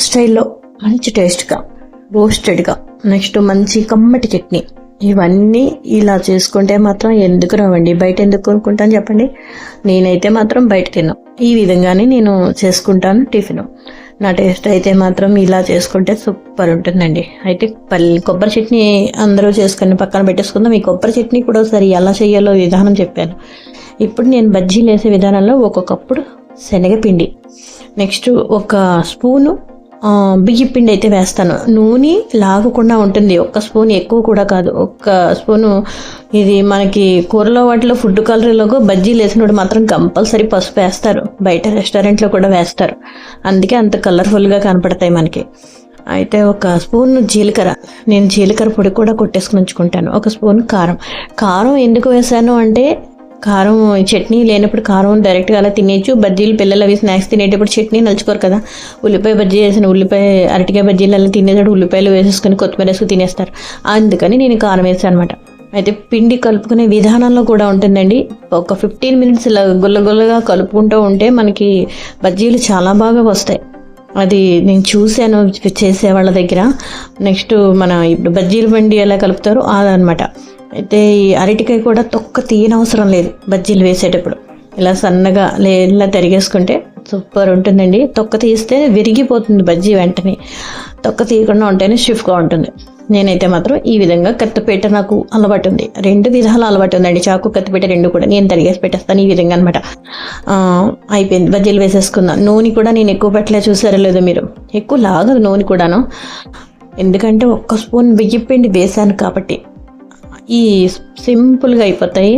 స్టైల్లో మంచి టేస్ట్గా రోస్టెడ్గా, నెక్స్ట్ మంచి కమ్మటి చట్నీ, ఇవన్నీ ఇలా చేసుకుంటే మాత్రం ఎందుకు రావండి, బయట ఎందుకు కొనుక్కుంటాను చెప్పండి. నేనైతే మాత్రం బయట తిన్నాను, ఈ విధంగానే నేను చేసుకుంటాను టిఫిన్. నా టేస్ట్ అయితే మాత్రం ఇలా చేసుకుంటే సూపర్ ఉంటుందండి. అయితే కొబ్బరి చట్నీ అందరూ చేసుకొని పక్కన పెట్టేసుకుందాం. ఈ కొబ్బరి చట్నీ కూడా ఒకసారి ఎలా చేయాలో విధానం చెప్పాను. ఇప్పుడు నేను బజ్జీలు వేసే విధానంలో ఒక్కొక్కప్పుడు శనగపిండి, నెక్స్ట్ ఒక స్పూను బియ్య పిండి అయితే వేస్తాను. నూనె లాగకుండా ఉంటుంది, ఒక్క స్పూన్ ఎక్కువ కూడా కాదు, ఒక్క స్పూను. ఇది మనకి కూరలో వాటిలో ఫుడ్ కలర్లోకి బజ్జీలు వేసినప్పుడు మాత్రం కంపల్సరీ పసుపు వేస్తారు, బయట రెస్టారెంట్లో కూడా వేస్తారు, అందుకే అంత కలర్ఫుల్గా కనపడతాయి మనకి. అయితే ఒక స్పూన్ జీలకర్ర, నేను జీలకర్ర పొడి కూడా కొట్టేసుకుని ఉంచుకుంటాను. ఒక స్పూన్ కారం ఎందుకు వేసాను అంటే, కారం చట్నీ లేనప్పుడు కారం డైరెక్ట్గా అలా తినేయచ్చు. బజ్జీలు పిల్లలు అవి స్నాక్స్ తినేటప్పుడు చట్నీ నలుచుకోరు కదా, ఉల్లిపాయ బజ్జీ వేసిన ఉల్లిపాయ అరటికాయ బజ్జీలు అలా తినేటప్పుడు ఉల్లిపాయలు వేసేసుకొని కొత్తిమీర వేసుకుని తినేస్తారు, అందుకని నేను కారం వేసాను అనమాట. అయితే పిండి కలుపుకునే విధానంలో కూడా ఉంటుందండి. ఒక 15 minutes ఇలా గుల్లగుల్లగా కలుపుకుంటూ ఉంటే మనకి బజ్జీలు చాలా బాగా వస్తాయి. అది నేను చూశాను చేసే వాళ్ళ దగ్గర. నెక్స్ట్ మన ఇప్పుడు బజ్జీల బండి ఎలా కలుపుతారో అదనమాట. అయితే ఈ అరటికాయ కూడా తొక్క తీయనవసరం లేదు, బజ్జీలు వేసేటప్పుడు ఇలా సన్నగా ఇలా తరిగేసుకుంటే సూపర్ ఉంటుందండి. తొక్క తీస్తే విరిగిపోతుంది బజ్జీ వెంటనే, తొక్క తీయకుండా ఉంటేనే స్టిఫ్గా ఉంటుంది. నేనైతే మాత్రం ఈ విధంగా కత్తిపీట నాకు అలవాటు ఉంది, 2 విధాల అలవాటు ఉందండి, చాకు కత్తిపీట 2 కూడా నేను తరిగేసి పెట్టేస్తాను ఈ విధంగా అనమాట. అయిపోయింది, బజ్జీలు వేసేసుకుందాం. నూనె కూడా నేను ఎక్కువ పెట్టలే, చూసారో లేదో మీరు, ఎక్కువ లాగదు నూనె కూడాను, ఎందుకంటే ఒక్క స్పూన్ బియ్యం పిండి వేసాను కాబట్టి. ఈ సింపుల్గా అయిపోతాయి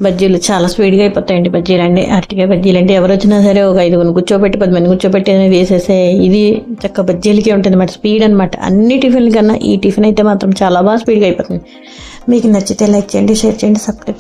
బజ్జీలు, చాలా స్పీడ్గా అయిపోతాయండి బజ్జీలు అండి. అరటికాయ బజ్జీలు అంటే ఎవరు వచ్చినా సరే ఒక 5 కూర్చోబెట్టి 10 మంది కూర్చోబెట్టి వేసేసే ఇది చక్క బజ్జీలకే ఉంటుంది అన్నమాట, స్పీడ్ అనమాట. అన్ని టిఫిన్ల కన్నా ఈ టిఫిన్ అయితే మాత్రం చాలా బాగా స్పీడ్గా అయిపోతుంది. మీకు నచ్చితే లైక్ చేయండి, షేర్ చేయండి, సబ్స్క్రైబ్